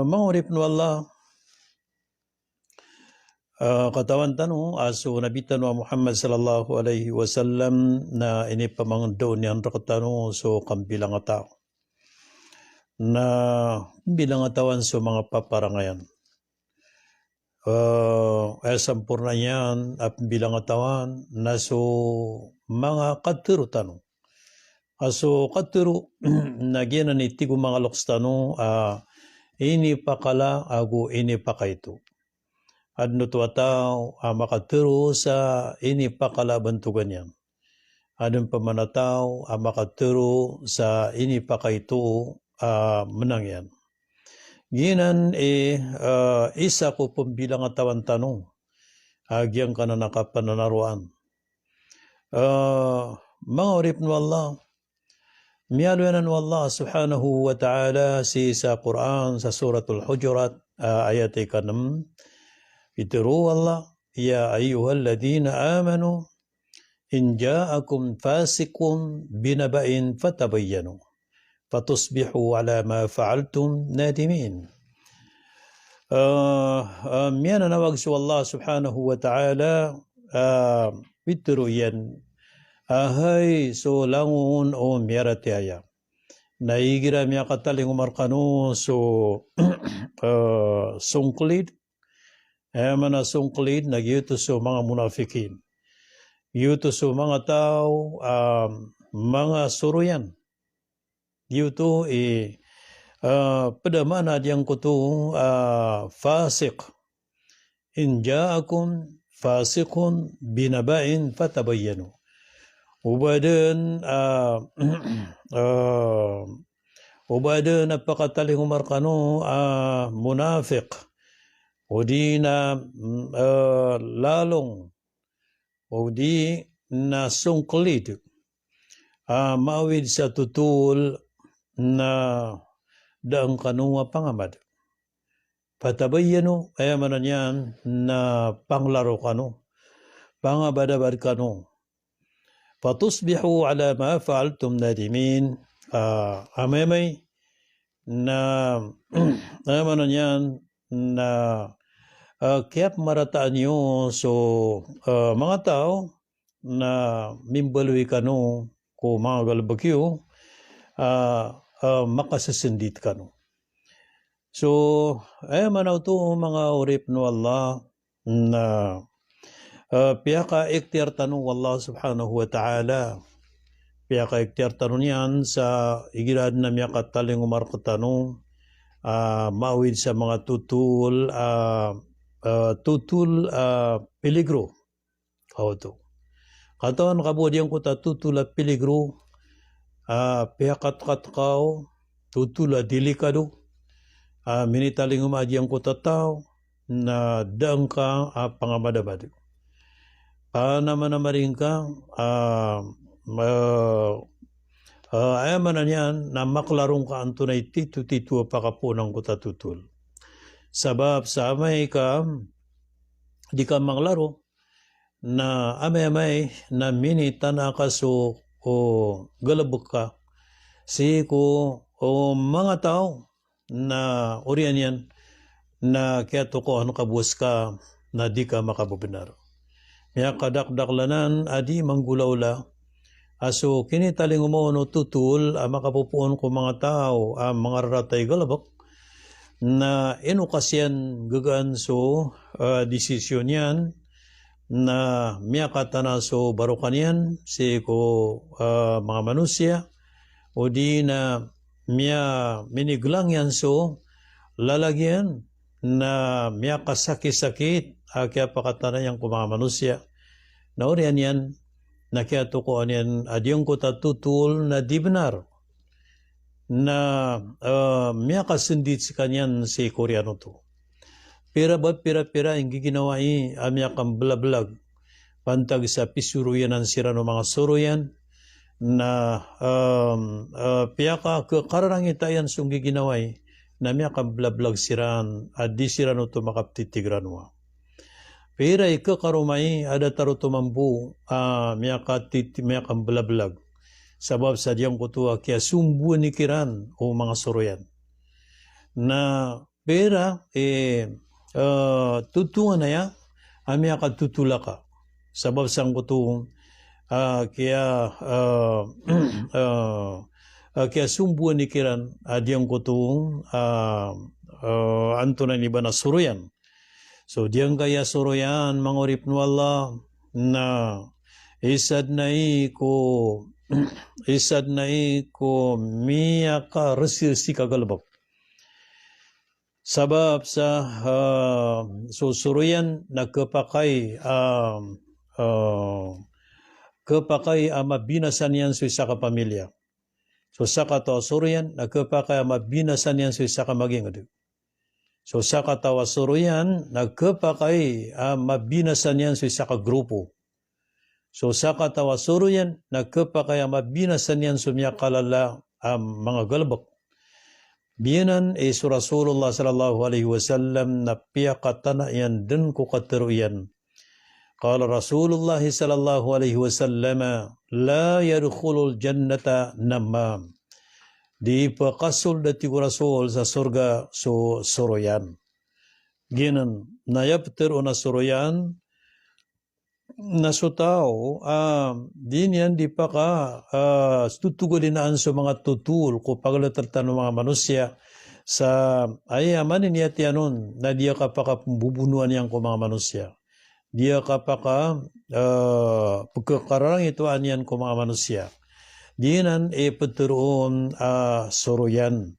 Mangurip no Allah, katawan tanong aso nabitan wa Muhammad sallallahu alaihi wasallam na ini pamangdaw niyan rakatano so kambilang tao na bilang atawan so mga paparangayan. Sampurna niyan at bilang atawan na so mga katiro tanong. Aso katiro na ginan itigo mga loks tanong ini pakala ago ini pakaito. Adno to ataw makaturo sa ini pakala bantugan yan. Adon pamanataw makaturo sa ini pakaito menang yan. Ginan isa ko pambilang atawan tanong agyang ka na nakapananaruan. Mga urip no Allah, miyalwanan no Allah subhanahu wa ta'ala sa Quran sa suratul Hujurat ayat 6. Itiru Allah, ya ayyuhalladhina amanu, in ja'akum fasiqun binaba'in fatabayyanu, fatusbihu ala ma fa'altum nadimin. Miyana nawag sa Allah subhanahu wa ta'ala, itiru yan, ahay so langun o miyarati aya. Naigira miya kataling umarkano so sungklid, mana sungklid nagyuto so mga munafikin. Yuto so mga tao, mga suruyan. Yuto padamana diyang kuto fasik. In ja'akum fasikun binaba'in fatabayyanu. Ubadan napakataling umarkano munafik. O di na lalong o di na sungklid mawid sa tutul na daang kanunga pangamad. Patabayyano ay manan yan na panglaro kano, pangabadabad kano. Patusbihu ala ma fa'altum nadimin. Amemay na ay manan yan na kaya't marataan nyo so mga tao na mimbalwi ka no ko mga galbagyo makasasindit ka no. So ay manaw to mga urip no Allah na piyaka ikhtiar tanong Allah subhanahu wa ta'ala piyaka ikhtiar tanong yan sa igirad na miyakat taling umar katanong mawid sa mga tutul peligro. Kauto. Katawan kabudyan ko ta tutul peligro pihakat-kat kao tutul delikado minitaling umadyan ko ta tao na daang ka pangamadabad. Naman na maring ka ayaman na yan na maklarong ka ang tunay titu-titu pakapunang ko ta tutul. Sabab sa amay ka, di ka manglaro, na amay-amay na minita na kaso o galabok ka. Si ko o mga tao na oriyan yan na kaya to ko ano kabus ka na di ka makabubinar. Kaya kadakdaklanan adi manggulawla. Aso kinitaling umono tutul makapupuon ko mga tao mga raratay galabok. Na inukasyan gagaan so desisyon yan na miyakata na so barukan yan si ko mga manusia o di na miniglang yan so lalagyan na miyakasakit-sakit kaya pakatana yan ko mga manusia na oriyan yan na kaya tukuan yan adyong ko tatutul na di benar na miyakasundit si kanyan si Koreano to. Pira yung giginawa miyakang blablag pantag sa pisuruyan ng sirano mga suruyan na piyaka kararangitayan sung giginawa na miyakang blablag siran at di sirano to makaptitigranwa. Pira ikakarumay ada taro tumambu miyakang blablag. Sabab sa diyang kutua kaya sumbu ni kiran o mga suruyan. na pera tutungan na ya ami akatutulaka sabab sang kutong kaya sumbuan ni kiran adiyang kutong antunan iba na suruyan. So diyang kaya suruyan mangurip no Allah na isad na ko miya ka resir si kagalbak. Sabab sa suruyan nagkapakay mabinasan yan sa isa ka pamilya. So sa katawa suruyan nagkapakay mabinasan yan sa isa ka maging adu. So sa katawa suruyan nagkapakay mabinasan yan sa isa ka grupo. So sa katawa suruyan nagkapakay mabinasan yan sa miya kalala mga galbak. Biyanan su Rasulullah sallallahu alaihi wasallam na piyakatana yan din ko katiruyan. Qala Rasulullah sallallahu alaihi wasallam la yadkhulul jannata namam. Di pakasul dati ko Rasul sa surga so suruyan. Ginan nayapter o na suruyan na so tao din yan di pa ka tutugo dinaan sa mga tutul ko paglatartan ng mga manusia sa ayamanin niya tiyanon na diya ka pa ka bubunuan yan ko mga manusia. Dia kapaka pagkakarang ito anyan ko mga manusia. Dinan peturon suruyan.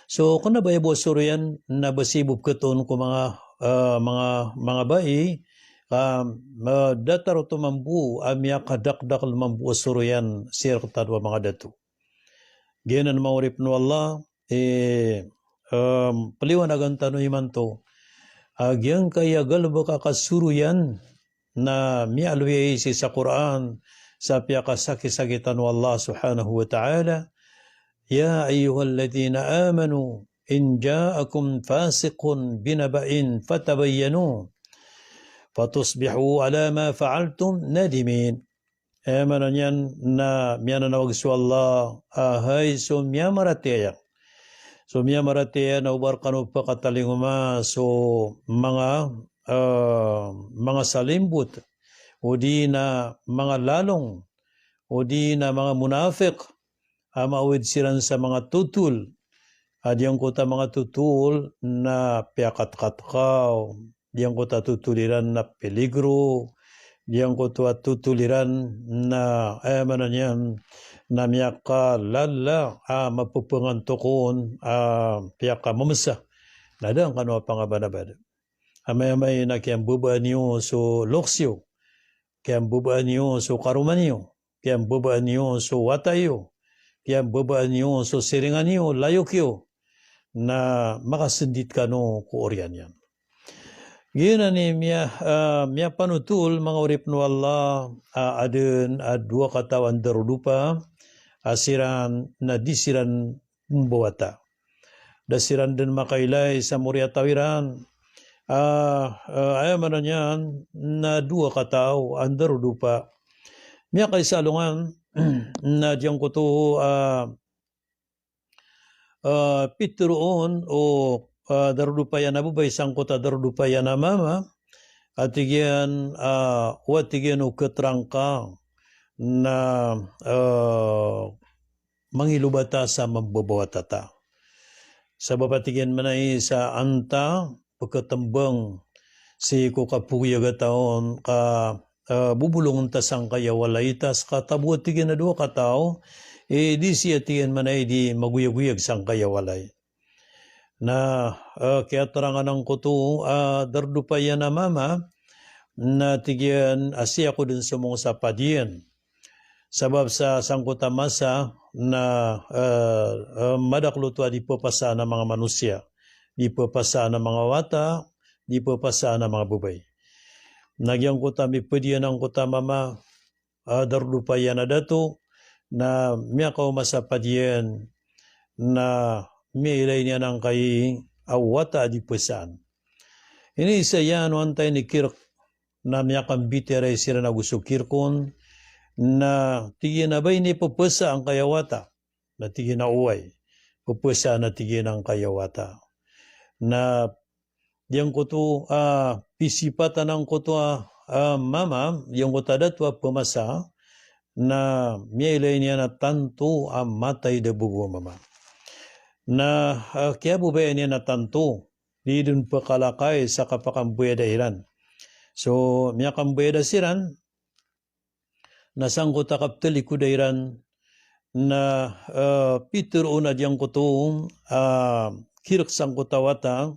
So kung nabayabo suruyan nabasibub keton ko mga bai dataro to mambu amya kadakdak mambu suruyan sirtadwa mga datu. Dinan maurip no Allah paliwanagan tanong imanto. Agyang kaya galba kakasuruyan na mialwi sa Quran sa piyakasaki-sakitan wa Allah subhanahu wa ta'ala. Ya ayyuhalladhina amanu in ja'akum fasiqun binaba'in fatabayyanu fatusbihu ala ma fa'altum nadimin. Amanan yan na miyananawag sa Allah ahay so miyamaratiyak. So miya marate na ubar kanu pakatalinguma so mga salimbut o di na mga lalong o di na mga munafik maawid silan sa mga tutul adiyang kota mga tutul na piakat-katkaw diyang kota tutuliran na peligro diyang kota tutuliran na manan yan na miyaka lala mapupungan tukon piyaka mamasa nadang kano pangabanabad amay na kiyang bubaan niyo so loksyo kiyang bubaan niyo so karuman niyo kiyang bubaan niyo so watayo kiyang bubaan niyo so siringan niyo layok yo na makasindit kano ko oryan yan. Gina ni miya panutul mga urip no Allah adun dua katawan darudupa asiran na disiran mbawata. Dasiran din makailay sa murya tawiran. Ayaman na niyan na dua kataw ang darudupa. Miya kay salungan na diyang ko to pitruon o darudupaya na bubay sangkota darudupaya na mama at tigyan watigyan o katrangka na mangilubata sa magbabawatata. Sa babatigyan manay sa anta pagkatambang si kukapuya gataon ka bubulungan tasang kaya walaitas katabuat tigyan na doon katao di siya tigyan manay di maguyag-uyag sang kaya walay. Na kaya tarangan ng kuto dardupaya na mama na tigyan asya ko din sa mga sapadiyan. Sabab sa sangkota masa na madakluto di papasa na mga manusia, di papasa na mga wata, di papasa na mga bubay. Nagyang kota mi pediyan ng kota mama dardupaya na dato na miya kao masapadiyan na milay niya ng kay awata di pesan. Ini isa yan wantay ni Kirk na miyakang bitiray sila na gusto kirkon na tigyan na ba ini papasa ang kayawata na tigyan na uway. pupwesa na tigin ang kayawata. Na yang kutu pisipatan ang kutu mama yang kuta datwa pemasa na mielay niya na tanto matay de bugo mama. Na kaya bubaya niya na tanto di dun pakalakay sa kapakambuya dahiran. So miya kambuya dasiran na sangko takap teliku dahiran na Peter una diyang kutung kirak sangko tawata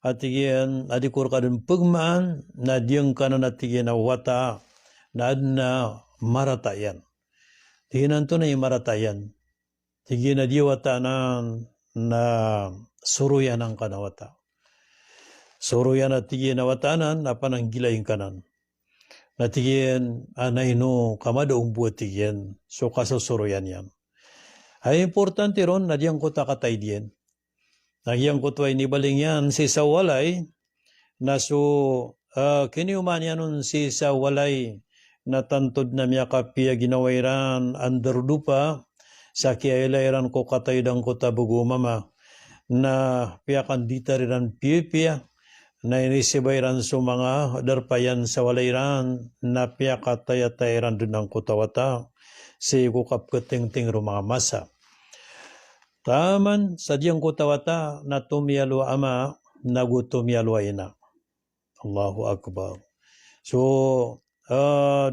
at iyan adikur ka dun pagmaan na diyang kanan at iyan na wata na adna maratayan. Tiginan to na yung maratayan. Tiginan na diwata na suruyan ang kanawata. Suruyan at tiginan na watanan na pananggilayin kanan. Natigyan anay no kamadaong buat tigyan so kasasuroyan yan. Ay importante ron na diyang kuta katay diyan. Nagyang kutwa inibaling yan si sawalay na so kiniuman yan nun si sawalay na tantod na miya kapia ginawairan underdupa sa kiailayran ko katay dang kuta bugo mama na piyakan ditariran piya na inisibayran so mga darpayan sa walayran na piyakatayatayran dun ang kutawata si kukap keting-ting mga masa. Taman sa diyang kutawata na tumiyalo ama nagutumiyalo ina. Allahu Akbar. So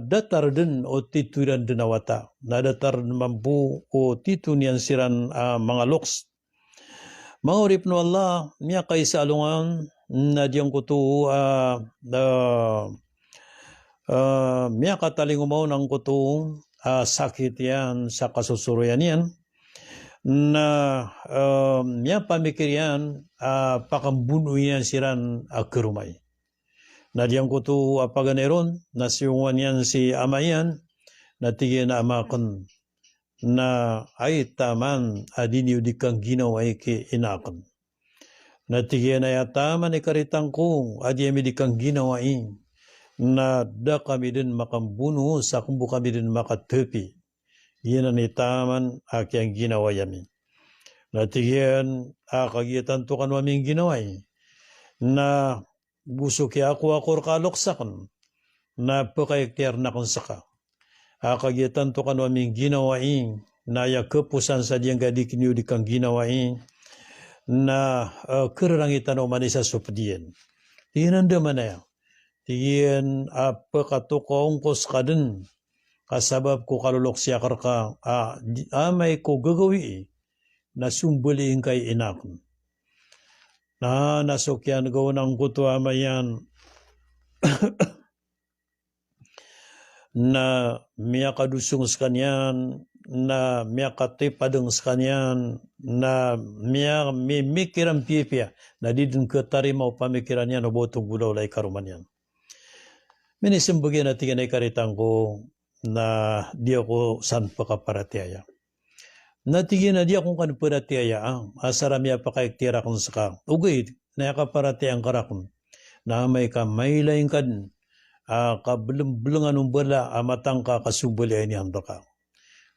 datar din o tituran din awata na datar mampu o titunian siran mga loks. Maurip no Allah niya kay sa alungan na diyang kutu miya kataling umaw ng kutu sakit yan sa kasusuruyan yan na miya pamikir yan pakambuno yan siran kerumay. Na diyang kutu paganeron na siyungan yan si amayan na tigyan na amakan na ay taman adiniw di kang ginawa ki inakan. Natigyan na yataman ni karitang kong adyami di kang ginawain na da kami din makambuno sa kumbu kami din makatepi. Yan ang itaman aki ang ginawa yamin. Natigyan kagitan to kanwaming ginaway na gusto kaya ako kaloksakan na pakaiktiar na kong saka. Kagitan to kanwaming ginawain na yakepusan sa diyang gadikiniw di kang ginawain na kerangitan o manisa supdiyan. Tiyan naman na yan. Tiyan pakatukong kos kadin kasabab ko kalulok siya karka may ko gagawi na sumbaliin kay inakon. Na nasukyan gawa ng kuto amayan na miya kadusong sa kanyan na miya katipadang sa kanyan na miya mimikiran pipia na di dun katarimaw pamikiran yan o botong gulaw lay karuman yan. Minisimbagyan natin ay karitang ko na di ako san pakaparatiaya. Natigyan na di akong kanparatiaya asara miya pakaiktira kong saka. Ugay na yakaparatiang karakon na may kamaylayin kan kabulong anong bala amatang kakasubali ay niyang ka.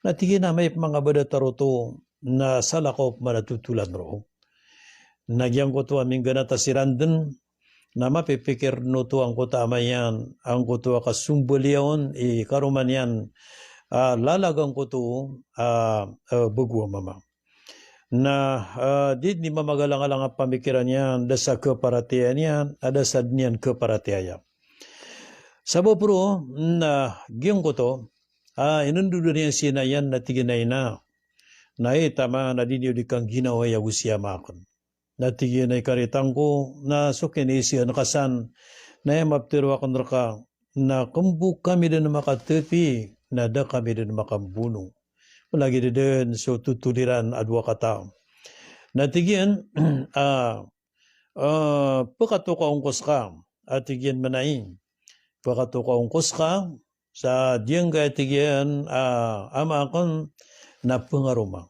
Natigyan na may mga bada taruto na salakop manatutulan ro. Nagyang ko to aming ganata si Randon na mapipikir no to ang kota amayan, ang kuto kasumbaliyon, karuman yan, lalagang kuto bugwa mama. Na di mamagalang-alang ang pamikiran yan, da sa keparatiyan yan, ada sa niyan keparatiaya. Sabo pro na giyong kuto, inundudo niya sinayan na tiginay na tama na dinyo di kang ginawa yagusya makon. Na tiginay karitang ko na sukinisi ang kasan na maptiro akong raka na kumbu kami din makatepi na da kami din makambuno. Malagi din so tutuliran adwa kata. Na tigyan pakatuka ungkos ka at tigyan manain. Pakatuka ungkos ka sa diyang kaya tigyan ama akong na pengaruma.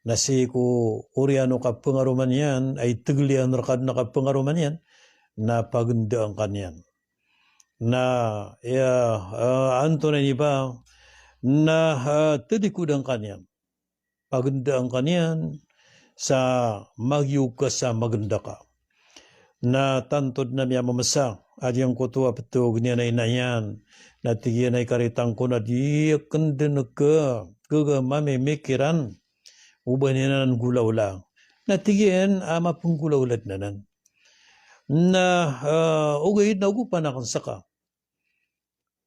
Nasi ko oriano ka pengaruman yan ay tiglian rakad na ka pengaruman yan na pagandaan kanyan. Na anto na iba na tadikudang kanyan. Pagandaan kanyan sa magyug ka sa maganda ka. Na tantod na miya mamasa, at yung kutua petug niya na inayan, na tigyan ay karitang ko na di kenden ka, kaga mamimikiran, uban niya na ng gulaw lang. Na tigyan ama pong gulawlad na nan. Na ugay na ugupan akong saka.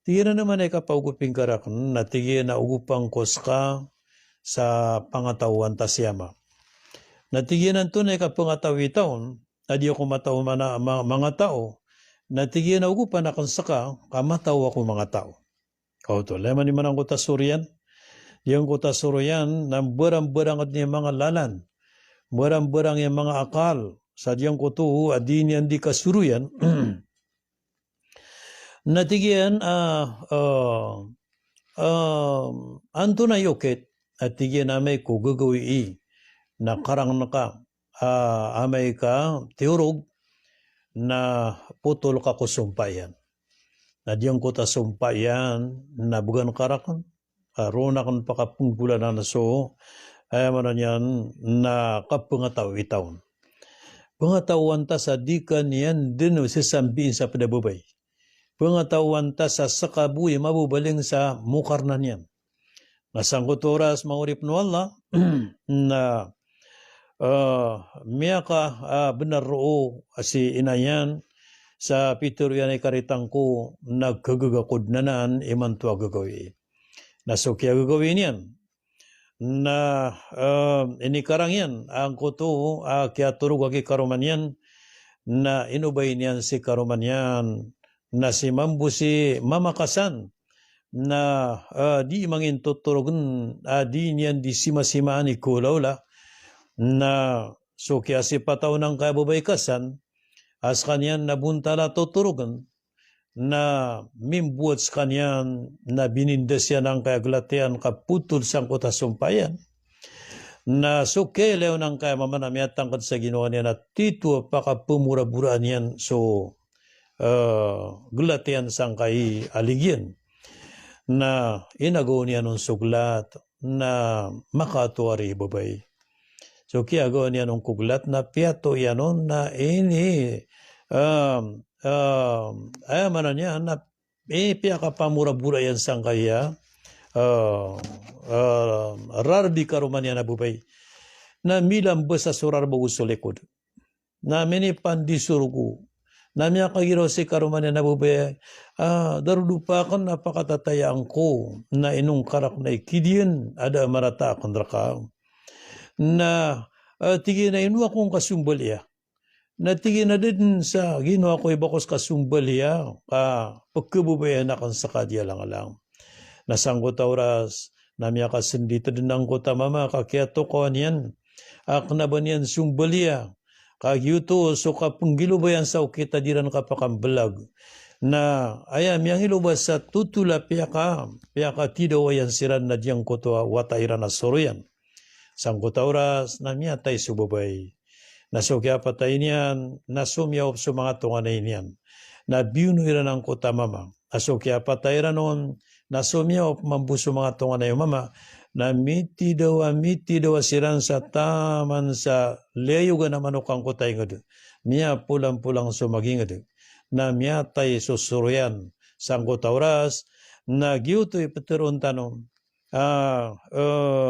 Tigyan na naman ay kapauguping karak, na tigyan na ugupang koska sa pangatawan tasyama. Natigyan to na kapangatawi taon, adi ako mataw mga tao, natigyan na ugupan akong saka, kamataw ako mga tao. Kauto, leman ni manang kuta suryan, yung kuta suryan, nang berang-berang at niya mga lalan, berang-berang yung mga akal, sa diyang kuto, adi niyan di kasuruyan, natigyan, anto na yokit, at tigyan na may kugagawi na karang naka amay ka tiurog na putol ka ko sumpayan. Na diyang ko ta sumpayan na bugan karakan, aronakan pakapunggulan na naso, ay manan yan na kapangataw itaon. Pangatawan ta sa dikan yan din sisambiin sa pedabubay. Pangatawan ta sa sakabuy mabubaling sa mukarnan yan. Nasangkot oras maurip no Allah na miyaka benar roo si inayan sa pitur yan ay karitang ko nagkagagakod na naan iman to agagawi. Nasukya gagawin yan na inikarang yan ang kuto kaya turug aki karuman yan na inubay niyan si karuman yan na si mambusi mamakasan na di mangin tuturugan di niyan di sima-simaan ikulawla na so kaya si pataw ng kababaykasan as kanyan nabuntala tuturugan na mimbuot sa kanyan na binindas yan ang kayaglatian kaputol sang kutasumpayan na so kelew ng kaya mamanamiatang kat sa ginawa niya na tito pakapumura-buraan yan so glatian sang kay aligyan na inagaw niya nung suglat na makatuwari babay. So kaya gawa niya nung kuglat na piyato yan na ini ay manan niya na piya ka pamura-bura yan sang kaya rarbi karuman yan na babay na milam basa surar bagus likod na mini pandisurugu na miya kagiraw si karuman yan na babay darudupa kan napakatatayaan ko na inong karak na ikidiyan ada marata akong raka na tigin na inu akong kasumbalya na tigin na din sa ginawa ko ibakos kasumbalya pagkabubayan akong sakadya lang nasanggot oras na miya kasindito din ang kota mama kakiato ko niyan na ba niyan sumbalya kagyuto so kapunggilubayan sa ukita diran kapakambalag na ayam yang ilubas sa tutula piyaka tidaw ayan siran na diyang koto watairan na soroyan. Sangkot oras na miya tay subabay. Nasukya patay niyan, nasumyaw sa mga tunganay niyan. Na biunuiran ang kota mama. Nasukya patay ranon, nasumyaw mambuso mga tunganay mama. Na miti daw siran sa taman sa leyugan na manukang kotay nga. Miya pulang-pulang sumagingad. Na miya tay susuruyan. Sangkot oras, na giyuto'y pateron tanong.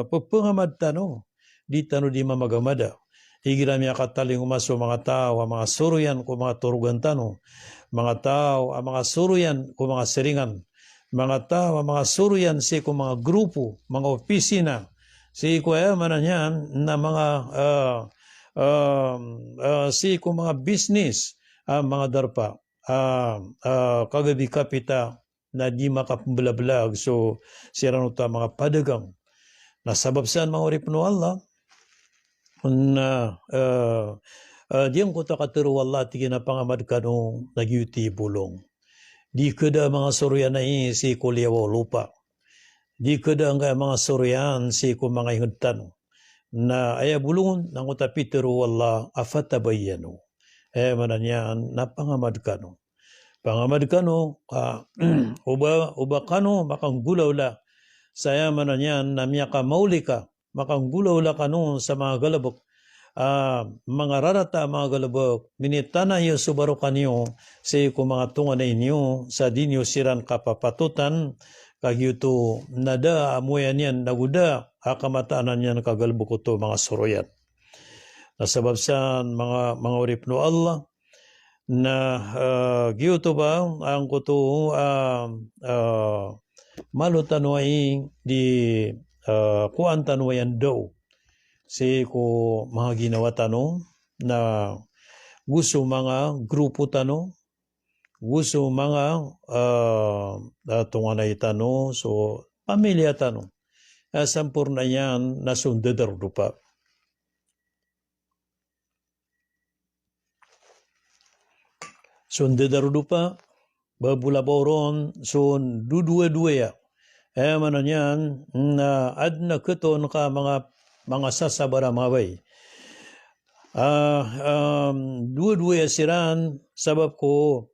Pagpangamad tano, di tano di mamagamada. Igira miya kataling umaso mga tao, mga suruyan ko mga turugan tano, mga tao, mga suruyan ko mga seringan, mga tao, mga suruyan si ko mga grupo, mga opisina, si ko manan yan na mga si ko mga business, mga darpa, kagabi kapita, na di makapablag so sirano ta mga padagang nasabab saan mga orip no Allah na diyang ko ta katero Allah ti ginapangamad kano nagyuti bulong di kada mga suryan na si kulyaw lupa di kada ang mga suryan si ko mga hingudtan na aya bulungon nang utapitero Allah afatabayano mananyan napangamad kano pangamad kano, uba kano, makang gulaw la. Saya manan yan, na miya ka mauli ka, makang gulaw la kano sa mga galabok. mga rarata mga galabok minitana yo subaro kanyo sa ko mga tunga na inyo sa dinyo siran kapapatutan kagyuto nada amuyan yan naguda hakamatanan yan kagalbok to mga suroyan. Nasabab sa mga urip no Allah na gyuto ba ang kuto malutanway di kuan tanwayan daw si ko mga ginawa tanong na gusto mga grupo tanong gusto mga tunganay tanong so pamilya tanong sampurna yan nasundadar dupa. Sundadar dupa babulaboron son dudua-dua ya. Mana yan na adna keton ka mga sasabara maway. Dua-dua ya siran sabab ko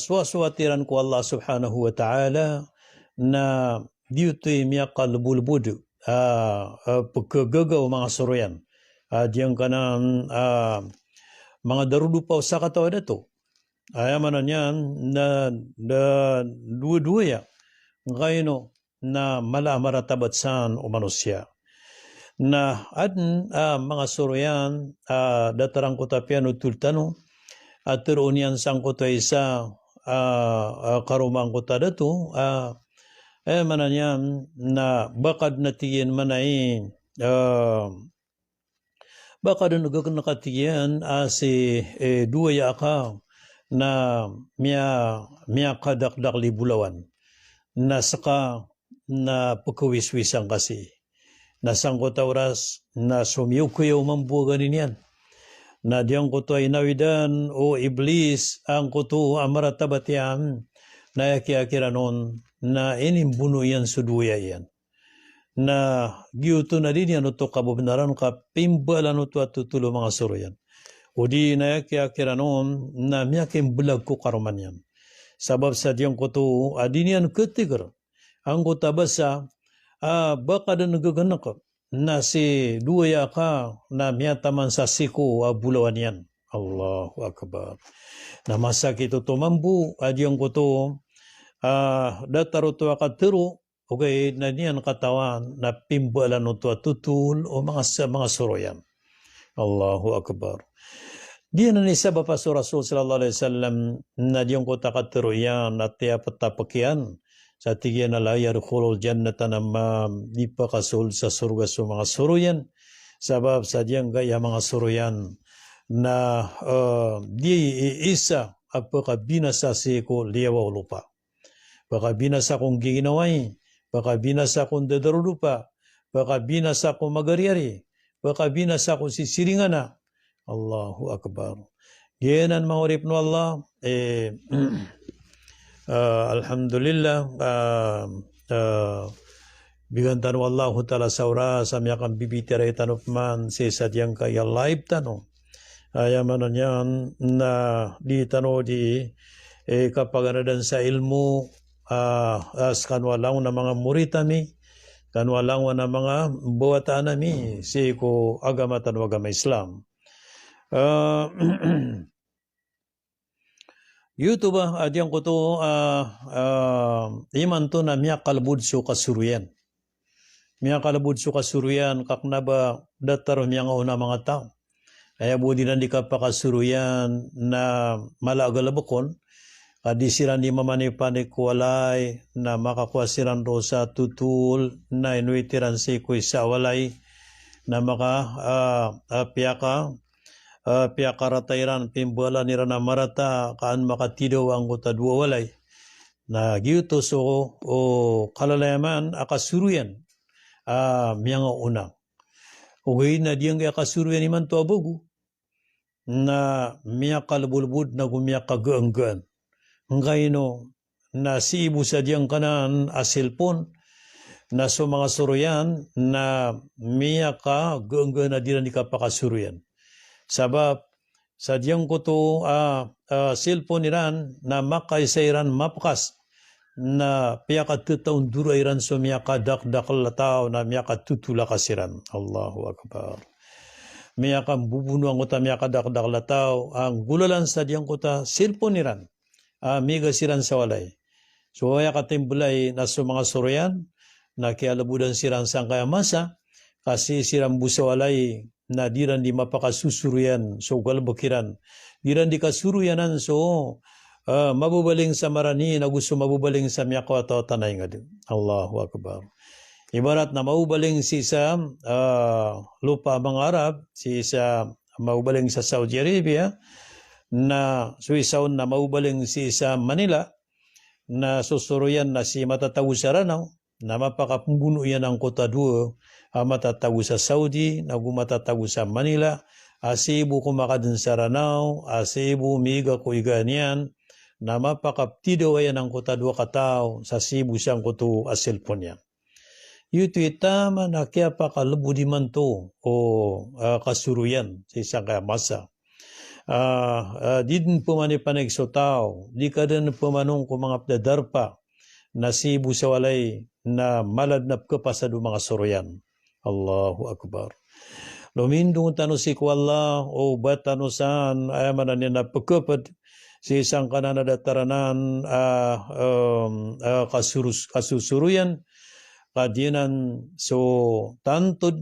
swaswatiran ko Allah subhanahu wa ta'ala na diyutoy miya kalbulbud pagkagagaw mga suruyan. Diyang kanan mga darudupaw sa katawa na to. Mana yan na dua-dua ya. Ngayon na malamaratabatsan o manusia. Na adn mga suruyan datarang kutapian utultano at terunian sang kota isa karumang kota datu mananyan na bakad natiyan manay bakad nakatiyan si dua ya ka na miya kadakdak libulawan na saka na pagkawiswisang kasi na sangkota oras na sumiyukuyaw mambuagan yan na diyang kuto ay nawidan o iblis ang kuto amaratabat yan na yakiakiranon na inimbuno yan suduya yan na giyuto na din yan ito kabubnaran ka pimbalan ito at tutulo mga suro yan o di na yakiakiranon na miyakin bulag ko karuman yan sabab sa diyang kuto adin yan ketigar ang kuta basa baka na nagaganak na si duya ka na miyataman sa siku bulawan yan. Allahu Akbar. Na masakit ito mambu adyang ko to dataro to akatero okay na niyan katawan na pimbalan ito tutul o mga suroyan. Allahu Akbar. Diyan na nisa ba pa sa Rasul sallallahu alaihi wasallam na diyang ko takatero yan at tiapatapakian sa tigyan na layar khulul jannata na di pa kasul sa surga sa mga suruyan sabab sa diyang gaya mga suruyan na di isa apaka binasa siko liyawa lupa baka binasa kong giginaway baka binasa kong dadarudupa baka binasa kong magariari baka binasa kong sisiringana Allahu Akbar giyanan mga urip no Allah alhamdulillah bigantan wallahu ta'ala saura samya kan bibitira itanupman si sadyang kaya live tano ayamanan yan na di tano di kapaganadan sa ilmu as kanwalang na mga muritami kanwalang na mga buwatanami si ko agamatan wagama Islam YouTube adyang ko to iman to na miya kalbud so kasuruyan. Miya kalbud so kasuruyan kaknaba dataro miya nga una mga tao. Kaya budi na di ka pakasuruyan na malagalabokon kadi siran di mamanipanik walay na makakuha siran rosa tutul na inuitiran si kuy sa walay na maka piyaka piyakaratairan pimbala nira na marata kaan makatidaw ang kuta dua walay na giyuto so o kalalayaman akasuruyan miyang una ugay na diyang akasuruyan iman to abugu na miya kalbulbud na gumiya kagaanggaan ngay no na si ibu sa diyang kanan asilpon na so mga suruyan na miya ka gaanggaan na dinan di ka pakasuruyan sabab sa diyang ko to silpon iran na makaisairan mapakas na piyaka tutaon durairan so miyaka dakdakal tao na miyaka tutula kasiran. Allahu Akbar. miyakang bubunuan kota miyakadakdak lataw ang gulalan sa diyang kota silponiran miga siran sa walay. So kaya katimbulay na sa mga soroyan na kialabudan siran sa kaya masa kasi siran busa walay na diran di mapakasusuruyan so galbakiran diran di kasuruyanan so mabubaling sa marani na gusto mabubaling sa miyako at tanay nga din. Allahu Akbar. Ibarat na maubaling si sa lupa mga Arab, si sa maubaling sa Saudi Arabia, na suisaon na maubaling si sa Manila, na susuruyan na si matatawo sa Ranao, na mapakapumbuno yan ang kota duo, matatawo sa Saudi, na gumatatawo sa Manila, asibu kumakadun sa Ranao, asibu miga ko iganian, na mapakaptido yan ang kota duo katao, sa Cebu siyang kuto asilpon yan. Yuto itama na kaya pakalubudi man to o kasuruyan sa isang kaya masa. Di din pumanipanig so tao, di ka din pumanong kung mga pdadarpa na Cebu sa walay na maladnap ka pa sa mga suruyan. Allahu Akbar. Lumindong tano si Kuala o batano saan ay manan na pagkapad si isang kananadataranan kasusuruyan kadinan so tantod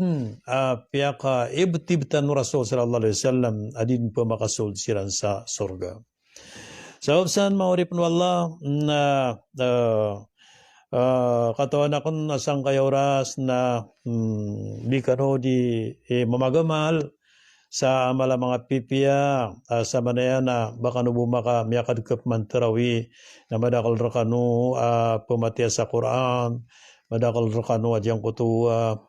piyaka ibtibtan Rasul sallallahu alaihi wasallam adin pa makasol siran sa surga. So saan maurip no Allah na katawan akon asang kaya oras na di kano di mamagamal sa amala mga pipiya sa manaya na baka no bumaka miyakadkap man tarawi na madakal rakano pumatiya sa Quran madakal rakano adyang kutua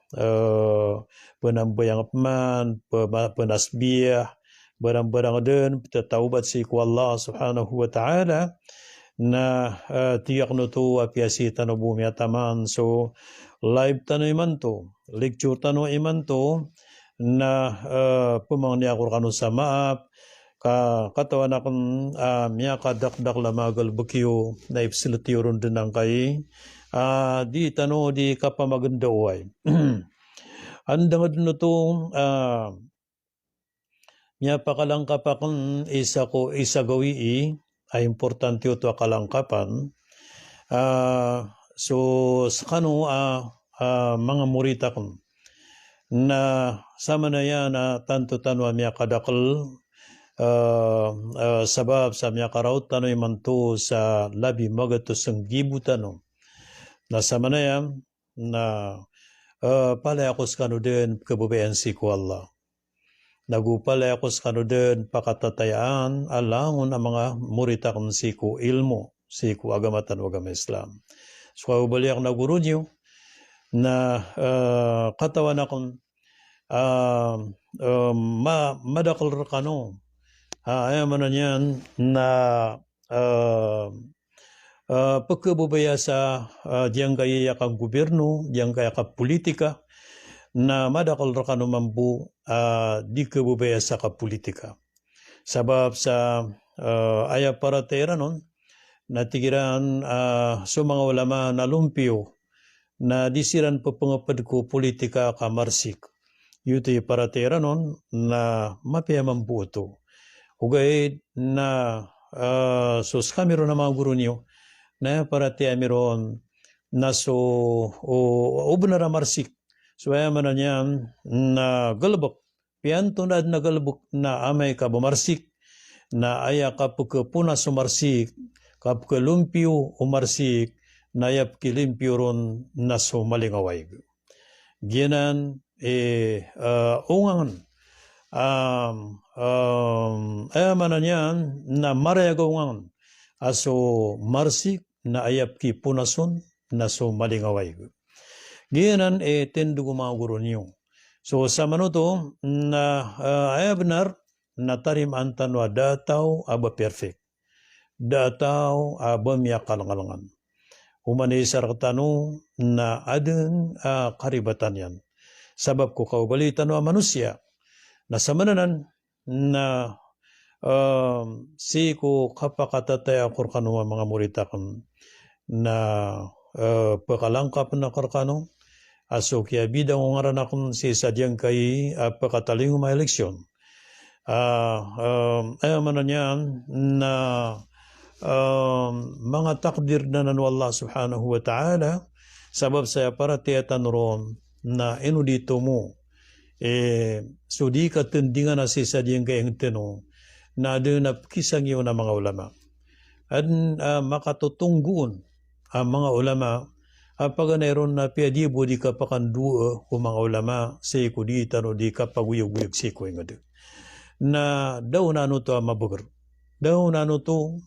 penambayang apman penasbih barang-barang din tataubat si ku Allah subhanahu wa ta'ala na tiyak no to apiasi tano bumi ataman so live tano iman to lecture tano iman to na pumang niya kano sa maap katawan akong miyakadakdak lamagal bakyo na ipsilatiyorun din ang kay di tano di kapamagandaway. Andang no to miya pakalangkapan isa ko isa gawi ay importante ito kalangkapan. So sa kano mga murita ko na sama na yan na tanto tanwa miya kadakal sabab sa miya karaut tano imanto sa labi magatos ang gibutano. Nasama na yan na palayakos kano din kababayan si ku Allah. Nagupalayakos kano din pakatatayaan alangon ang mga murita kong si ku ilmo, si ku agamatan o agama Islam. So kaubaliak na guru niyo na katawan akong madakal kano. Ayaman na yan na pagkabubaya sa diyang kaya kang gobyerno, diyang kaya ka politika, na madakal ra kano mambu di kabubaya sa kapolitika. Sabab sa aya para tera nun, natigiran sa mga ulama na lumpio, na disiran pa pangapad ko politika ka marsik. Yuto para tera nun, na mapiyaman po ito. Ugay na sus kamero na mga guru niyo, na para te amiron na so ubnara marsik so ay man niyan na galbok piantunad na galbok na amay ka bumarsik na aya kapag puna sumarsik kapag lumpio umarsik na yap kilimpio ron na so malingaway ginan ungan ay man niyan na marayagawngan aso marsik na ayap ki punason na so malingaway. Giyanan tendugo mga guru niyo. So sa manuto na ayabnar na tarim antanwa dataw aba perfect. Dataw aba miya kalangalangan. Humanisar katano na adun karibatan yan. Sabab ko kaubalitan wa manusia na sa mananan na si ko kapakatataya kurkano mga murita kan na pakalangkap na karkano Aso kaya bidang ngaran akong si sadyang kay pagkataling eleksyon. Ayaman na niyan na mga takdir na nanu Allah subhanahu wa ta'ala sabab saya para tiyatan ron na ino dito mo so di ka tindingan na si sadyang kayang tino na doon na kisang iyo na mga ulama at makatutunggun ang mga ulama pag mayroon na piyadibo di ka pakanduo o mga ulama sa ikuditan o di ka paguyog-uyog sa ikuing na daw na ano to mabugar. Daw na ano to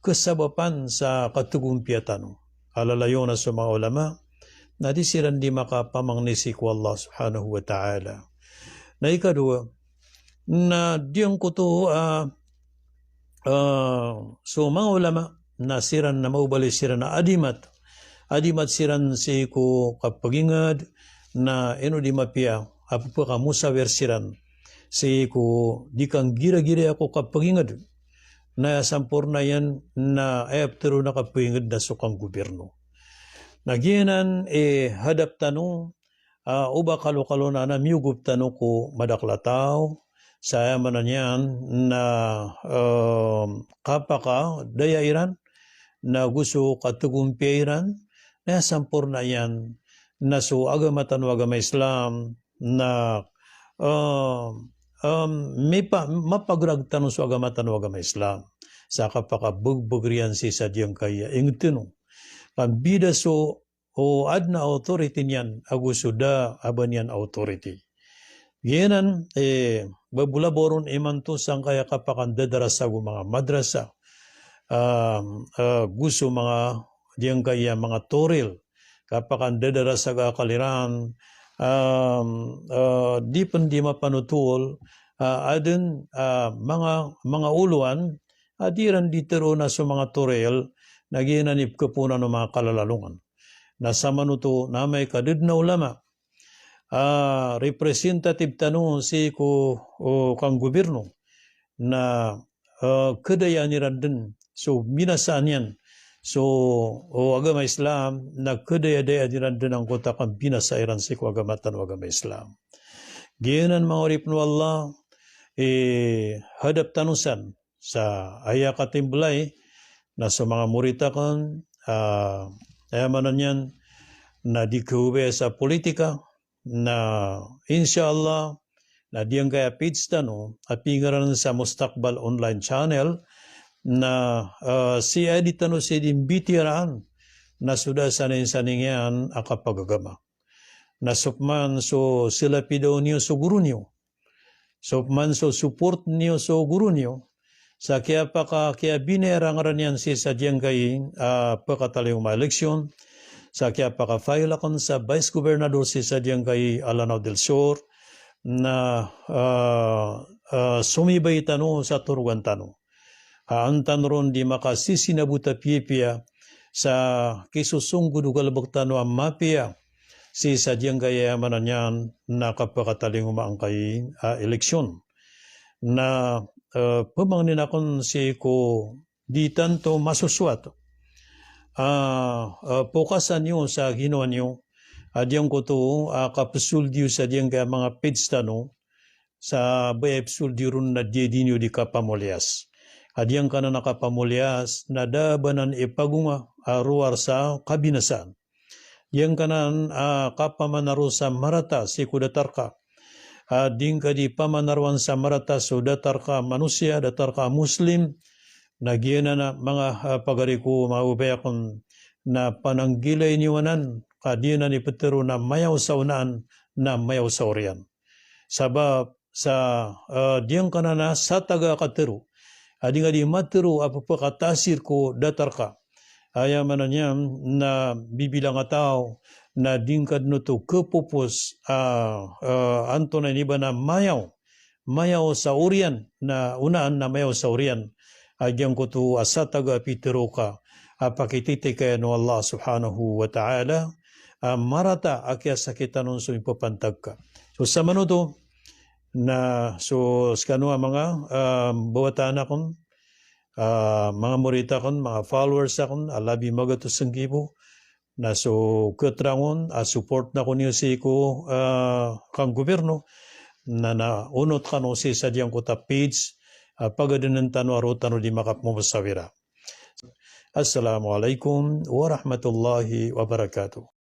kasabapan sa katugumpiatan. Alalayo na sa mga ulama na di silang di makapamangnisik wa Allah subhanahu wa ta'ala. Na ikadua, na diyan ko to so mga ulama na siran na maubali siran na adimat siran si ko kapagingad na ino di mapia apo ka musawer siran si ko di kang gira-gira ako kapagingad na sampurna yan na ayaptero na kapagingad na sukang gobyerno. Nagiyanan hadap tanong uba kalo-kalo na miyugup tanong ko madaklataw sa yaman na yan na kapaka dayairan na gusto katugumpiran na sampurna yan na so agamatan o agama Islam na mapagragtanong so agamatan o agama Islam sa kapakabugbugrian si sadyang kaya ingtino pambida so o adna authority niyan agusuda aban yan authority yenan babulaboron iman to sang kaya kapakan dadarasa mga madrasa gusto mga diyan kaya mga toril kapakan dadarasa kaliran di pendi mapanutul adun mga uluan adiran ditero na sa mga toril naginanip kepunan ng mga kalalalungan na sama nuto na may kadid na ulama representative tanong si ko kang gobyerno na kedaya niran din so binasaan yan so agama Islam na kedaya-daya niran din ang kota kang binasairan si ko agamatan o agama Islam giyanan mga oripno Allah hadap tanusan sa ayakatimblay na sa mga murita kan ayamanan yan na di kaube sa politika na inshallah na diyang kaya page tano apingaran sa Mustakbal online channel na si edit tano si dimbitiran na sudah saning-saning yan akapagagama na supman so sila pidaw niyo so guru niyo supman so support niyo so guru niyo sa kaya binerang-ran yan si sadyang kay pagkataliw ma-eleksyon sa kaya file akon sa Vice Gobernador si sadyang kay Alanao del Sur na sumibay tano sa turugan tano. Antan ron di makasisinabuta piyepia sa kisusunggo dugalabag tano ang mapia si sadyang kay mananyan na kapakataling umaang kay eleksyon. Na pamangnin akon si ko di tanto masuswat. Pokasan nyo sa ginawa nyo. Adiyang ko to kapasuldiyo sa diyang kaya mga page tano sa bayab suldiyo ron na di nyo di kapamulias. Adiyang ka na nakapamulias na dabanan ipagunga ruwar sa kabinasan. Diyang ka na kapamanaro sa marata si kudatarka. Ding ka di pamanarwan sa marata so datar ka manusia, datar ka muslim, nagyena na mga pagariku maubaya kon na pananggilay niwanan, kadina ni Petero na mayaw sa unaan, na mayaw sa orian. Sabab sa diyang ka na sa taga katero, adi nga di matero apapakatasir ko datar ka. Ayaman na niya na bibilang tao na dingkad no to kepupos anto na iba na mayaw sa urian na unaan na mayaw sa urian agyang ko to asataga pitero ka apakititi kaya no Allah subhanahu wa ta'ala marata akya sakitan nun so ipapantag ka. So sa manuto na so skano mga bawatan akon mga morita kon, mga followers akon, alabi magato sanggibo, na so ketrangon support na ko niyo si ko kang gobyerno na naunot ka no si sadyang ko ta page pagadinan tano arutano di makapmumusawira. Assalamualaikum warahmatullahi wabarakatuh.